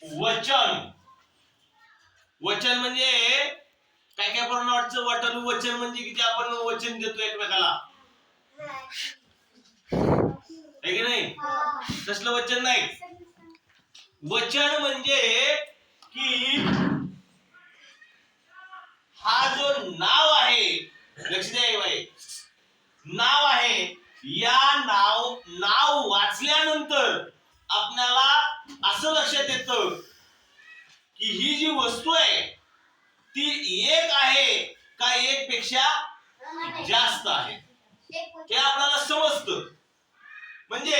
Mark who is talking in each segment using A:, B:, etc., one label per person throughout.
A: वचन. वचन म्हणजे काय काय पोरांना वाटतं वचन वचन म्हणजे की आपण वचन देतो एकमेकाला, आहे की नाही? तसलं वचन नाही. वचन म्हणजे की हा जो नाव आहे, लक्ष द्या बाई, नाव आहे, या नाव वाचल्यानंतर आपल्याला असं लक्षात येतं की ही जी वस्तू आहे ती एक आहे का एक पेक्षा जास्त आहे हे आपल्याला समजतं. म्हणजे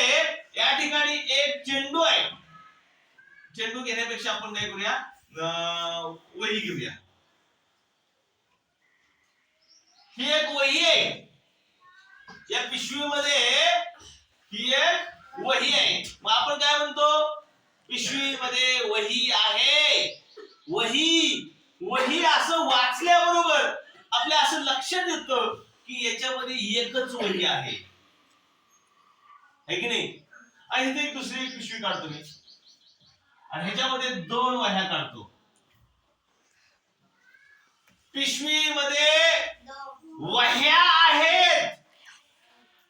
A: या ठिकाणी एक चेंडू आहे, चेंडू घेण्यापेक्षा आपण काय करूया, वही घेऊया. ही एक वही आहे, या पिशवीमध्ये ही एक वही आहे. मग आपण काय म्हणतो, पिशवीमध्ये वही आहे. वही असं वाचल्याबरोबर आपल्या असं लक्षात येतं की याच्यामध्ये एकच वही आहे की नाही? आणि इथे एक दुसरी पिशवी काढतो मी आणि ह्याच्यामध्ये 2 वह्या काढतो. पिशवीमध्ये वह्या आहेत,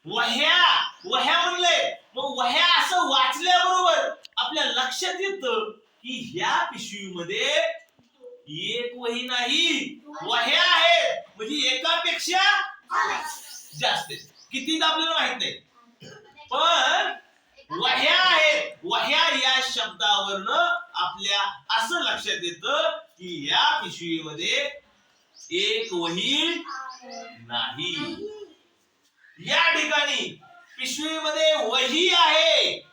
A: वह्या म्हणले. मग वह्या असं वाचल्याबरोबर आपल्या लक्षात येतं की ह्या पिशवीमध्ये एक वही नाही, वह्या आहेत. म्हणजे एकापेक्षा जास्त. किती आपल्याला माहित नाही, पण वह्या आहेत. वह्या या शब्दावरनं आपल्या असं लक्षात येतं की या पिशवीमध्ये एक वही नाही. या ठिकाणी पिशवीमध्ये वही आहे.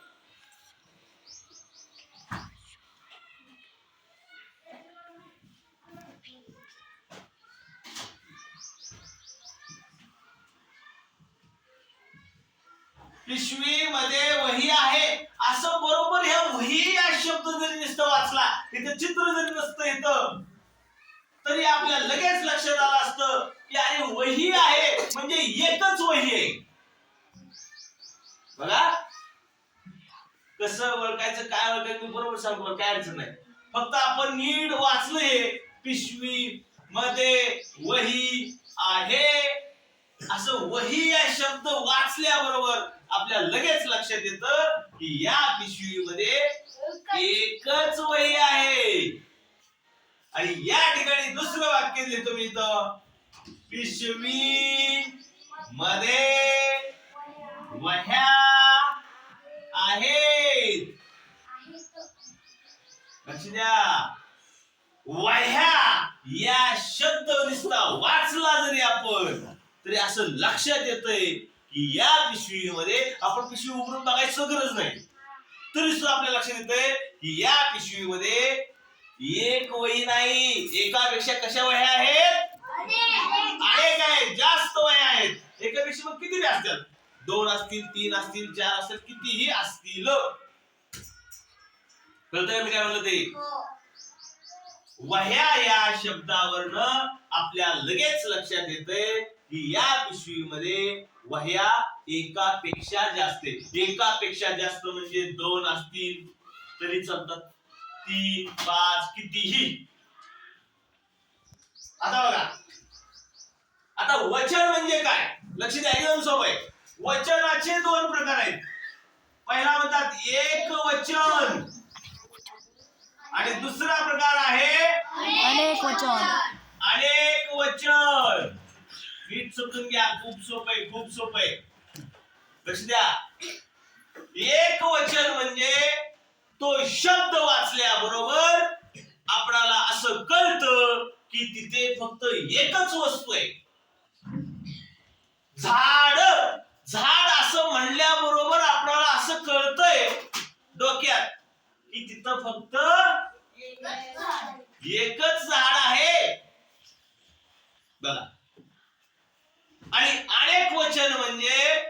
A: पिशवीमध्ये वही आहे असं बरोबर ह्या वही या शब्द जरी नुसतं वाचला, इथं चित्र जरी नसतं येतं, तरी आपल्या लगेच लक्षात आलं असतं की अरे वही आहे म्हणजे एकच वही आहे. बघा कसं ओळखायचं, काय ओळखायचं मी बरोबर सांगतो, काय अडचण नाही. फक्त आपण नीट वाचलं हे, पिशवी मध्ये वही आहे असं वही या शब्द वाचल्याबरोबर आपल्या लगेच लक्षात येतं की या पिशवीमध्ये एकच वही आहे. आणि या ठिकाणी दुसरं वाक्य लिहितो मी इथं, पिशवी मध्ये वह्या आहेत. लक्ष द्या, वह्या या शब्द नुसता वाचला जरी आपण तरी असं लक्षात येतंय की या पिशवीमध्ये, आपण पिशवी उघडून बघायचं गरज नाही तरी सुद्धा आपल्या लक्षात येतंय की या पिशवीमध्ये एक वही नाही, एकापेक्षा कशा वह्या आहेत, अनेक आहेत, जास्त वह्या आहेत. एकापेक्षा मग किती असतील, 2 असतील, 3 असतील, 4 असतील, कितीही असतील. कळतंय मी काय म्हणलं ते? वह्या या शब्दावरनं आपल्या लगेच लक्षात येतंय की या पिशवीमध्ये वह्या एकापेक्षा जास्त आहेत. एकापेक्षा जास्त म्हणजे 2 असतील तरी चालतात, 3, 5 कितीही. आता बघा, आता वचन म्हणजे काय, लक्ष द्या, एकदम सोपं आहे. वचनाचे 2 प्रकार आहेत. पहिला म्हणतात एक वचन आणि दुसरा प्रकार आहे
B: अनेक वचन.
A: अनेक वचन. नीट समजून घ्या, खूप सोपं आहे, खूप सोपं आहे. लक्ष द्या, एक वचन म्हणजे तो शब्द वाचल्याबरोबर आपल्याला असं कळतं की तिथे फक्त एकच वस्तू आहे. झाड असं म्हणल्याबरोबर आपल्याला असं कळतंय डोक्यात की तिथं फक्त एकच झाड आहे. बघा, आणि अनेक वचन म्हणजे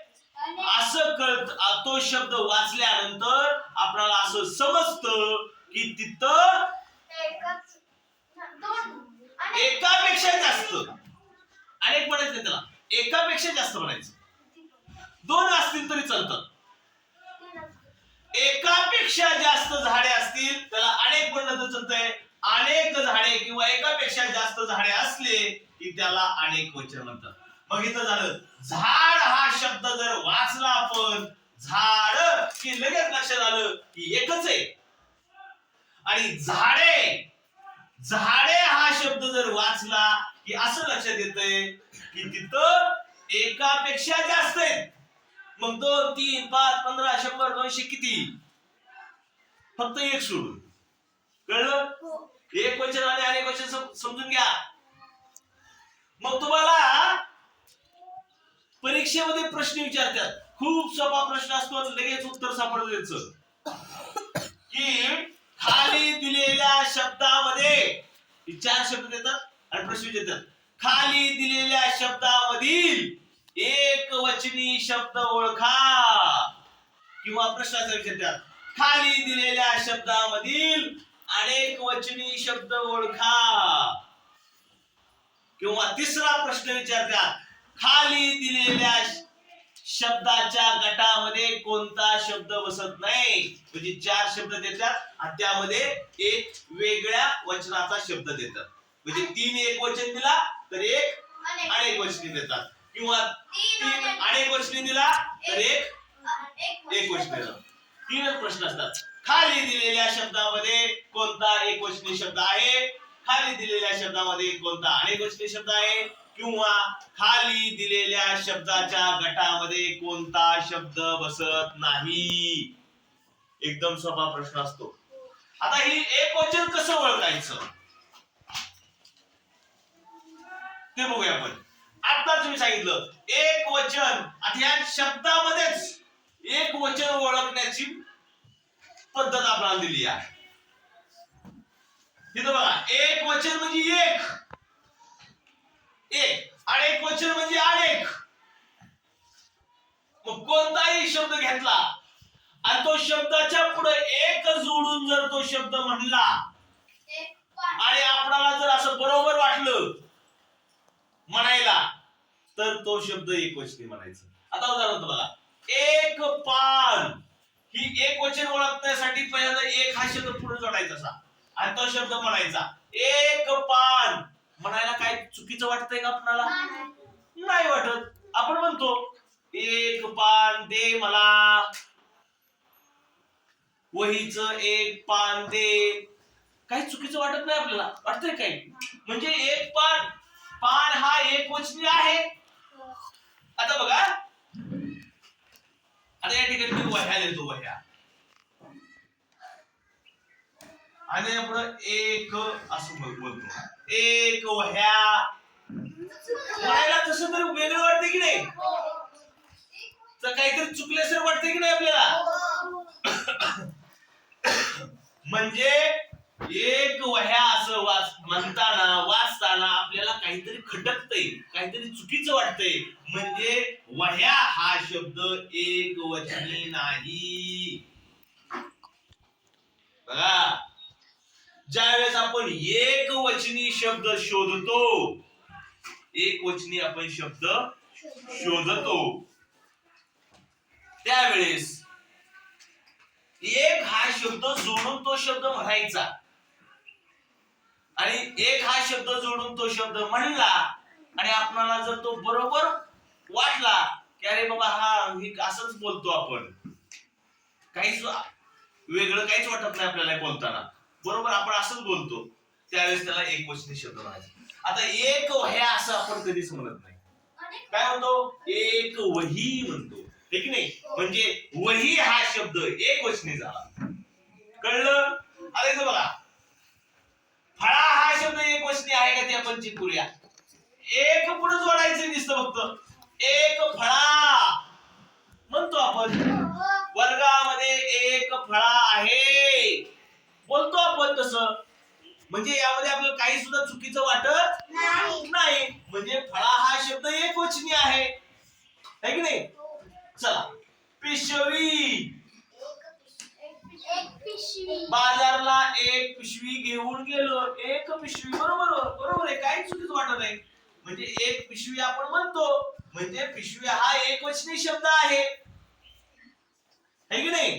A: असं कळत, तो शब्द वाचल्यानंतर आपल्याला असं समजतं की तिथं एकापेक्षा जास्त, अनेक म्हणायचं त्याला, एकापेक्षा जास्त म्हणायचं. 2 असतील तरी चालतात. एकापेक्षा जास्त झाडे असतील त्याला अनेक म्हणतंय अनेक झाडे किंवा एकापेक्षा जास्त झाडे असले की त्याला अनेक वचन म्हणतात. मग इथं झालं झाड हा शब्द जर वाचला आपण झाड की लगेच लक्षात आलं की एकच आहे. आणि झाडे झाडे हा शब्द जर वाचला की असं लक्षात येतंय की तिथं एकापेक्षा जास्त आहेत. मग 2, 3, 5, 15, 100, 200 किती फक्त एक सोडून. कळलं? एक वचन आणि अनेक वचन समजून घ्या. मग तुम्हाला परीक्षेमध्ये प्रश्न विचारतात. खूप सोपा प्रश्न असतो लगेच उत्तर सापडतं त्याचं की खाली दिलेल्या शब्दामध्ये 4 शब्द देतात आणि प्रश्न देतात. खाली दिलेल्या शब्दामधील एक वचनी शब्द ओळखा किंवा प्रश्नाचा विचारतात खाली दिलेल्या शब्दामधील अनेक वचनी शब्द ओळखा. किंवा तिसरा प्रश्न विचारतात खाली दिलेल्या शब्दाच्या गटामध्ये कोणता शब्द बसत नाही. म्हणजे 4 शब्द देतात आणि त्यामध्ये एक वेगळ्या वचनाचा शब्द देतात. म्हणजे 3 एक वचन दिला तर एक अनेक वचनी देतात किंवा 3 अनेक वचनी दिला तर एक वचनी देतात. 3च प्रश्न असतात. खाली दिलेल्या शब्दामध्ये कोणता एक वचनी शब्द आहे, खाली दिलेल्या शब्दामध्ये कोणता अनेक वचनी शब्द आहे किंवा खाली दिलेल्या शब्दाच्या गटामध्ये कोणता शब्द बसत नाही. एकदम सोपा प्रश्न असतो. आता ही एक वचन कसं ओळखायचं ते बघूया आपण. आता तुम्ही सांगितलं एक वचन. आता या शब्दामध्येच एक वचन ओळखण्याची पद्धत आपल्याला दिली आहे. तिथं बघा एक वचन म्हणजे एक अनेक वचन म्हणजे अनेक. मग कोणताही शब्द घेतला आणि तो शब्दाच्या पुढे एक जोडून जर तो शब्द म्हणला आणि आपल्याला जर असं बरोबर वाटलं म्हणायला तर तो शब्द एकवचनी म्हणायचं. आता उदाहरण बघा एक पान ही एक वचन ओळखण्यासाठी पहिल्यांदा एक हा शब्द पुढे जोडायचा असा आणि तो शब्द म्हणायचा. एक पान म्हणायला काय चुकीचं वाटतंय का आपल्याला? नाही वाटत. आपण म्हणतो एक पान दे मला, वहीचं एक पान दे. काही चुकीचं वाटत नाही आपल्याला. वाटतंय काही? म्हणजे एक पान पान हा एक वचनी आहे. आता बघा आता या ठिकाणी मी वह्या लिहितो वह्या आणि आपण एक असं बोलतो एक वह्या. म्हणायला तसं तरी वेगळं वाटतं की नाही? तर काहीतरी चुकल्यासारखं वाटतं की नाही आपल्याला? म्हणजे एक वह्या असं वाचताना आपल्याला काहीतरी खटकतंय, काहीतरी चुकीचं वाटतंय. म्हणजे वह्या हा शब्द एक वचनी नाही. बघा ज्यावेळेस आपण एक वचनी शब्द शोधतो, एक वचनी आपण शब्द शोधतो त्यावेळेस एक हा शब्द जोडून तो शब्द म्हणायचा आणि एक हा शब्द जोडून तो शब्द म्हणला आणि आपल्याला जर तो बरोबर वाटला की अरे बाबा हा असंच बोलतो आपण, काहीच वेगळं काहीच वाटत नाही आपल्याला बोलताना, बरोबर आपण असंच बोलतो, त्यावेळेस त्याला एक वचनी शब्द म्हणायचा. आता एक वह्या असं आपण कधीच म्हणत नाही. काय म्हणतो? एक वही म्हणतो, ठीक नाही? म्हणजे वही हा शब्द एक वचनी झाला. कळलं? अरे इथं बघा फळा हा शब्द एक वचनी आहे का ते आपण चेक करूया. एक पुढे जोडायचं दिसतं फक्त. एक फळा म्हणतो आपण. वर्गामध्ये एक फळा आहे बोलतो आपण तसं. म्हणजे यामध्ये आपल्याला काही सुद्धा चुकीचं वाटत नाही. म्हणजे फळा हा शब्द एक वचनी आहे की नाही? चला पिशवी. बाजारला एक पिशवी घेऊन गेलो. एक पिशवी. बरोबर आहे, काही चुकीचं वाटत नाही. म्हणजे एक पिशवी आपण म्हणतो म्हणजे पिशवी हा एक वचनी शब्द आहे की नाही?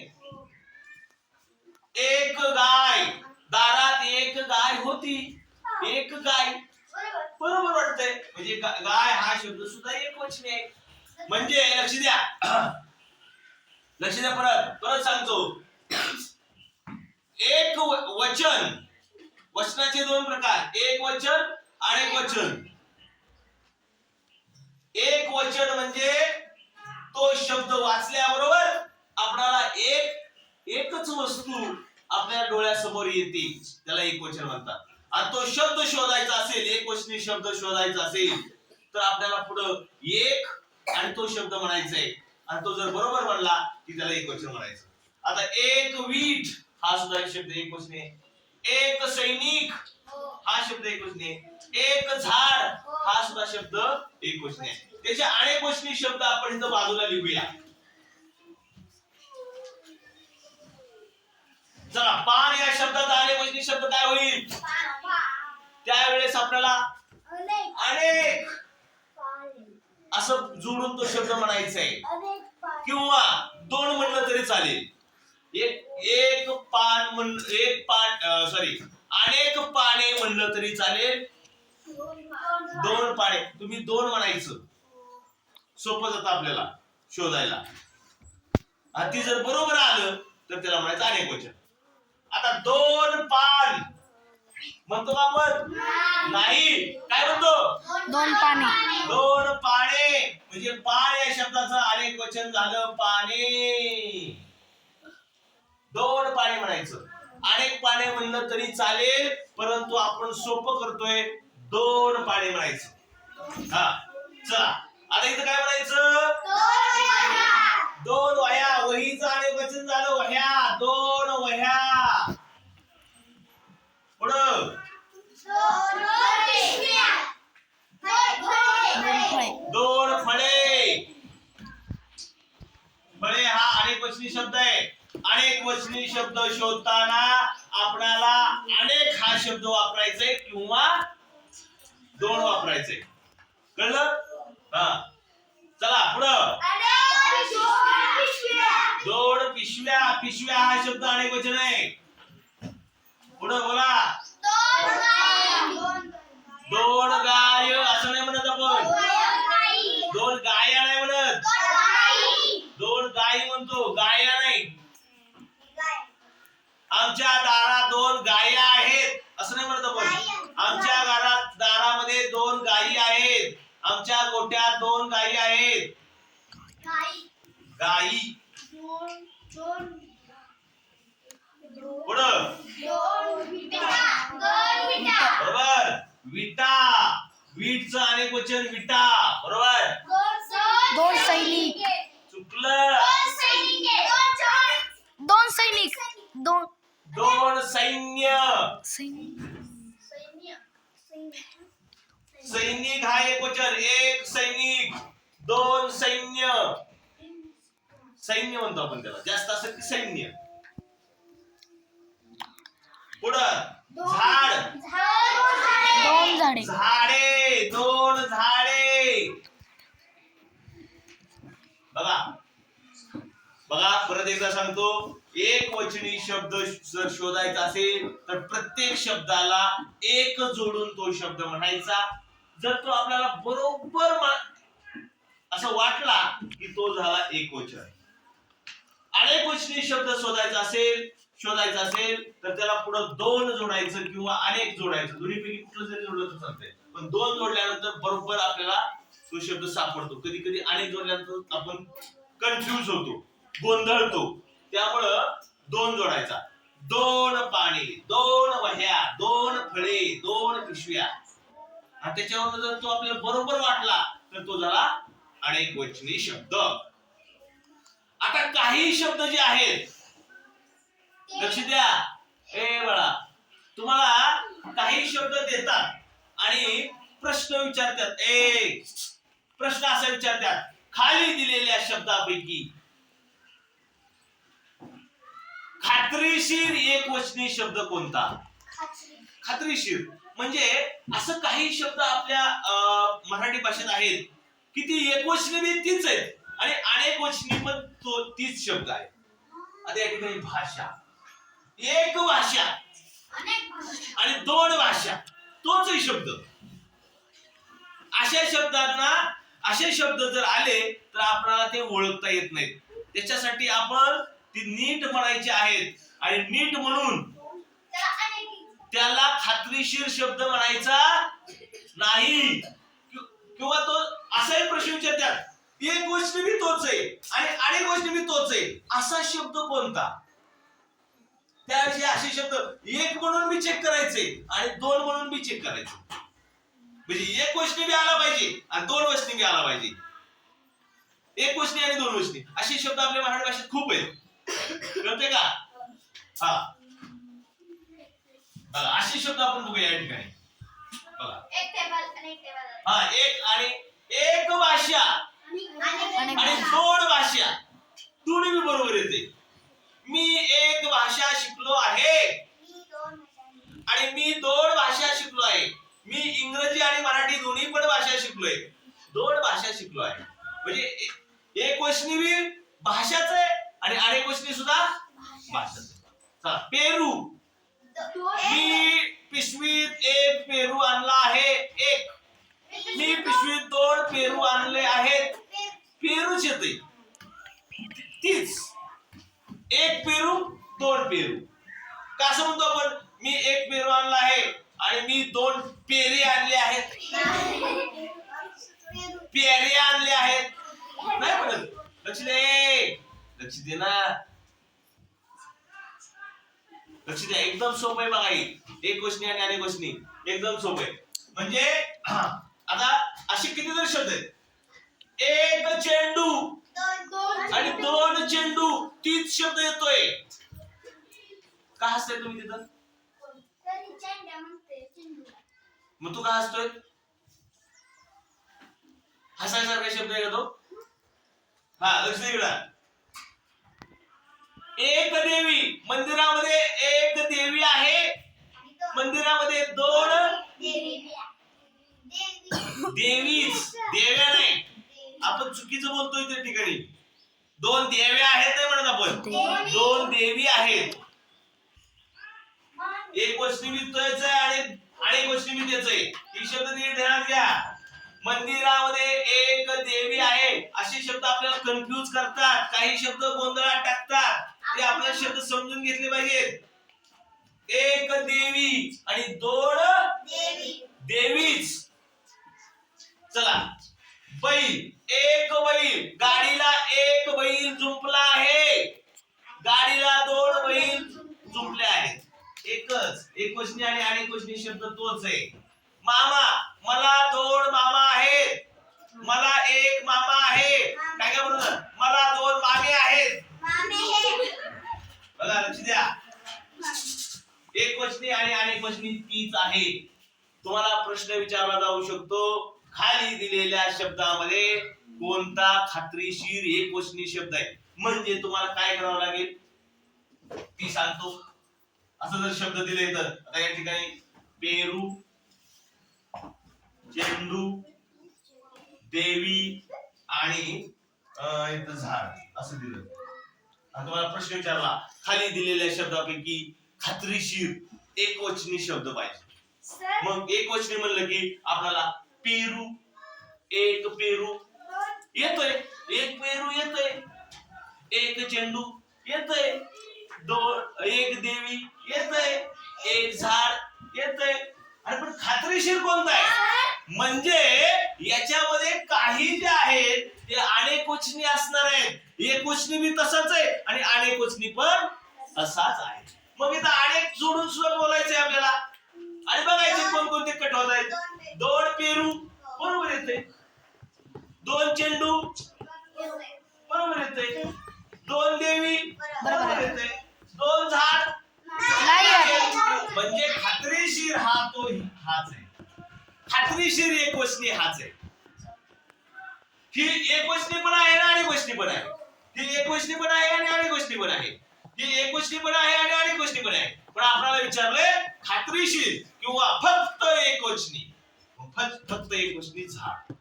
A: एक गाय. दारात एक होती, एक गाय. बरोबर वाटतंय. म्हणजे गाय हा शब्द सुद्धा एकवचनी आहे. म्हणजे लक्ष द्या, लक्ष द्या, परत सांगतो. एक वचन, वचनाचे दोन प्रकार, एक वचन आणि एक वचन. एक वचन म्हणजे तो शब्द वाचल्याबरोबर आपल्याला एकच वस्तू आपल्या डोळ्यासमोर येते, त्याला एक वचन म्हणतात. आणि तो शब्द शोधायचा असेल, एक वचनी शब्द शोधायचा असेल, तर आपल्याला पुढं एक आणि तो शब्द म्हणायचा आहे. आणि तो जर बरोबर म्हणला की त्याला एक वचन म्हणायचं. आता एक वीट हा सुद्धा शब्द एक वचनी आहे. एक सैनिक हा शब्द एक वचनी आहे. एक झाड हा सुद्धा शब्द एक वचनी आहे. त्याचे अनेक वचनी शब्द आपण इथं बाजूला लिहूया. चला, पान या शब्दात अनेक वचनी शब्द काय होईल? त्यावेळेस आपल्याला अनेक असं जोडून तो शब्द म्हणायचा आहे. किंवा दोन म्हणलं तरी चालेल. एक पान अनेक पाने म्हणलं तरी चालेल. दोन पाने, तुम्ही दोन म्हणायचं, सोपं जातं आपल्याला शोधायला. आणि ती जर बरोबर आलं तर त्याला म्हणायचं अनेक वचन. आता दोन पान म्हणतो का आपण? नाही. काय म्हणतो?
B: दोन पाने.
A: दोन पाने म्हणजे पान या शब्दाचं अनेक वचन झालं पाने. दोन पाने म्हणायचं. अनेक पाने म्हणलं तरी चालेल, परंतु आपण सोपं करतोय, दोन पाने म्हणायचं. हा, चला आता इथं काय म्हणायचं? दोन वह्या. वहीचं अनेक वचन झालं वह्या. दोन वह्या. पुढं दोन फळे. फळे हा अनेक वचनी शब्द आहे. अनेक वचनी शब्द शोधताना आपल्याला अनेक हा शब्द वापरायचा आहे किंवा दोन वापरायचे. कळलं? हा, चला पुढं. दोन पिशव्या. पिशव्या हा शब्द अनेक वचन आहे. पुढं बोला. दोन गाय असं नाही म्हणत आपण. दोन गाया नाही म्हणत. दोन गायी म्हणतो, गाया नाही. आमच्या दारात दोन गाया आहेत असं नाही म्हणत आपण. आमच्या दारामध्ये दोन गायी आहेत. आमच्या गोठ्यात दोन गायी आहेत. गायी. पुढं बरोबर. विटा. वीटचं अनेक वचन विटा. बरोबर.
B: दोन सैनिक.
A: चुकलं.
B: दोन सैनिक.
A: दोन सैन्य. सैनिक हा एक वचन. एक सैनिक. दोन सैन्य. सैन्य म्हणतो आपण त्याला, जास्त असं की सैन्य. पुढं झाड.
B: दोन झाडे.
A: झाडे. दोन झाडे. बघा बघा, परत एकदा सांगतो. एक वचनी शब्द जर शोधायचा असेल तर प्रत्येक शब्दाला एक जोडून तो शब्द म्हणायचा. जर तो आपल्याला बरोबर असं वाटला की तो झाला एक वचन. अनेक वचनी शब्द शोधायचा असेल तर त्याला पुढे दोन जोडायचं किंवा अनेक जोडायचं. दोन्हीपैकी कुठलं जरी जोडलं तर चालतंय, पण दोन जोडल्यानंतर बरोबर आपल्याला तो शब्द सापडतो. कधी कधी अनेक जोडल्यानंतर आपण कन्फ्युज होतो, गोंधळतो. त्यामुळं दोन जोडायचा. दोन पाणी, दोन वह्या, दोन फळे, दोन पिशव्या. आणि त्याच्यावर जर तो आपल्याला बरोबर वाटला तर तो झाला अनेक वचनी शब्द. आता काही शब्द जे आहेत, लक्ष द्या. बाळा, तुम्हाला काही शब्द देतात आणि प्रश्न विचारतात. प्रश्न असा विचारतात, खाली दिलेल्या शब्दापैकी खात्रीशीर एक वचनी शब्द कोणता? खात्रीशीर म्हणजे असं काही शब्द आपल्या मराठी भाषेत आहेत की ती एकवचनी बी तीच आहेत आणि अनेक वचनी पण तीच शब्द आहे. आता या ठिकाणी भाषा, एक भाषा आणि दोन भाषा. तोच शब्द. असे शब्द जर आले तर आपल्याला ते ओळखता येत नाहीत. त्याच्यासाठी आपण ती नीट म्हणायची आहेत आणि नीट म्हणून त्याला खात्रीशीर शब्द म्हणायचा नाही. किंवा तो असाही प्रश्न विचारतात एक गोष्ट बी तोच आहे आणि अनेक गोष्टी बी तोच आहे असा शब्द कोणता. त्याऐवजी असे शब्द एक म्हणून मी चेक करायचे आणि दोन म्हणून मी चेक करायचे. म्हणजे एक गोष्टी बी आला पाहिजे आणि दोन गोष्टी बी आला पाहिजे. एक गोष्टी आणि दोन गोष्टी असे शब्द आपल्या मराठी भाषेत खूप आहेत. कळते का? हा असे शब्द आपण बघूया या ठिकाणी. बघा हा एक आणि एक भाषा आणि दोन भाषा दोन्ही बरोबर येते. मी एक भाषा शिकलो आहे आणि मी दोन भाषा शिकलो आहे. मी इंग्रजी आणि मराठी दोन्ही पण भाषा शिकलोय. दोन भाषा शिकलो आहे म्हणजे एक गोष्टी बी भाषाच आहे आणि अनेक गोष्टी सुद्धा भाषाच आहे. चला पेरू. मी पिशवीत एक पेरू आणला आहे. एक मी पिशवीत दोन पेरू आणले आहेत. पेरूच येते तीच. एक पेरू दोन पेरू का असं म्हणतो आपण. मी एक पेरू आणला आहे आणि मी दोन पेरे आणले आहेत. पेरे आणले आहेत नाही म्हणत. लक्ष दे ना. लक्ष द्या. एकदम सोपं आहे बघा. एक गोष्टी आणि अनेक गोष्टी एकदम सोपं आहे. म्हणजे आता असे किती जर शब्द आहेत. एक चेंडू आणि दोन चेंडू तीच शब्द येतोय. का हसताय तुम्ही तिथं. मग तू का हसतोय. हसायसारखा शब्द आहे का तो. हा लक्ष दे इकडं. एक देवी. मंदिरामध्ये एक देवी आहे. मंदिरामध्ये दोन देवीच. देव्या नाही आपण चुकीचं बोलतोय त्या ठिकाणी. दोन देव्या आहेत नाही म्हणत आपण. दोन देवी आहेत. एक गोष्टी मी तोच आहे आणि अनेक गोष्टी मी त्याच आहे. ही शब्द नीट ध्यानात घ्या. मंदिरामध्ये एक देवी आहे असे शब्द आपल्याला कन्फ्यूज करतात. काही शब्द गोंधळात टाकतात. ते आपल्याला शब्द समजून घेतले पाहिजेत. एक देवी आणि दोन देवीच. चला बैल. एक बैल. गाडीला एक बैल जुंपला आहे. गाडीला दोन बैल जुंपले आहेत. एकच. एक गोष्टी आणि अनेक गोष्टी शब्द तोच आहे. मामा. मला दोन मामा आहेत. मला एक मामा आहे. काय काय म्हणतात. मला दोन मामे आहेत. बघा लक्ष द्या. एक गोष्टी आणि अनेक गोष्टी तीच आहे. तुम्हाला प्रश्न विचारला जाऊ शकतो खाली दिलेल्या शब्दामध्ये कोणता खात्रीशीर एक गोष्टी शब्द आहे. म्हणजे तुम्हाला काय करावं लागेल ती सांगतो. असं जर शब्द दिले तर आता या ठिकाणी पेरू, चेंडू, देवी आणि इथं झाड असं दिलं. आता तुम्हाला प्रश्न विचारला खाली दिलेल्या शब्दापैकी खात्रीशीर एकवचनी शब्द पाहिजे. मग एकवचनी म्हणलं की आपल्याला पेरू. एक पेरू येतोय. एक पेरू येतोय. एक चेंडू येतोय. एक देवी येतोय. एक झाड येतोय. अरे पण खात्रीशीर कोणता आहे. म्हणजे याच्यामध्ये काही जे आहेत ते अनेक वचनी असणार आहेत. एक वचनी बी तसाच आहे आणि अनेक वचनी पण तसाच आहे. मग इथं अनेक जोडून सुद्धा बोलायचंय आपल्याला आणि बघायचे कोणकोणते कट होत आहेत. दोन पेरू बरोबर येते. दोन चेंडू बरोबर येते. दोन देवी बरोबर येते. दोन झाड म्हणजे खात्रीशीर हा तो हाच आहे. खात्रीशीर एक वचनी हाच आहे. ही एक वचनी पण आहे आणि अनेक वचनी पण आहे. ही एक वचनी पण आहे आणि अनेक वचनी पण आहे. ही एक वचनी पण आहे आणि अनेक वचनी पण आहे. पण आपल्याला विचारले खात्रीशीर किंवा फक्त एक वचनी. फक्त एक वचनी झाड.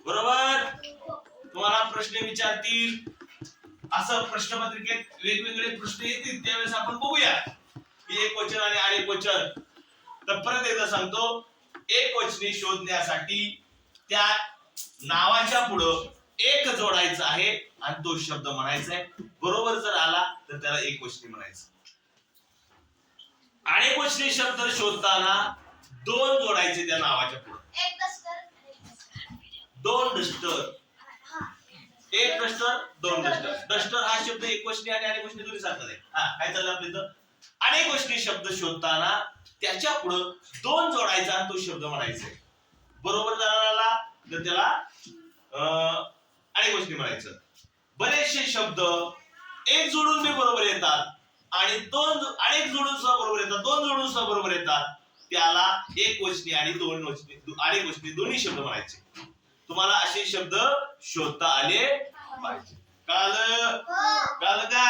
A: बरोबर. तुम्हाला प्रश्न विचारतील असं प्रश्नपत्रिकेत वेगवेगळे प्रश्न येतील त्यावेळेस आपण बघूया की एक वचन आणि अनेक वचन. तर परत एकदा सांगतो एकवचनी शोधण्यासाठी त्या नावाच्या पुढं एक जोडायचं आहे आणि तो शब्द म्हणायचा आहे. बरोबर जर आला तर त्याला एकवचनी म्हणायचं. अनेकवचनी शब्द शोधताना दोन जोडायचे त्या नावाच्या पुढं. दोन डस्टर, एक डस्टर, दोन डस्टर. डस्टर हा शब्द एकवचनी आणि अनेकवचनी दोन्ही सारखाच आहे. काय चाललं आपल्या इथं? अनेकवचनी शब्द शोधताना त्याच्या पुढं दोन जोडायचा आणि तो शब्द म्हणायचा. बरोबर जर आला तर त्याला अनेकवचनी म्हणायचं. बरेचसे शब्द एक जोडून बी बरोबर येतात आणि अनेक जोडून सुद्धा बरोबर येतात, दोन जोडून सुद्धा बरोबर येतात. त्याला एकवचनी आणि अनेकवचनी दोन्ही शब्द म्हणायचे. तुम्हाला असे शब्द शोधता आले पाहिजे. कळालं का?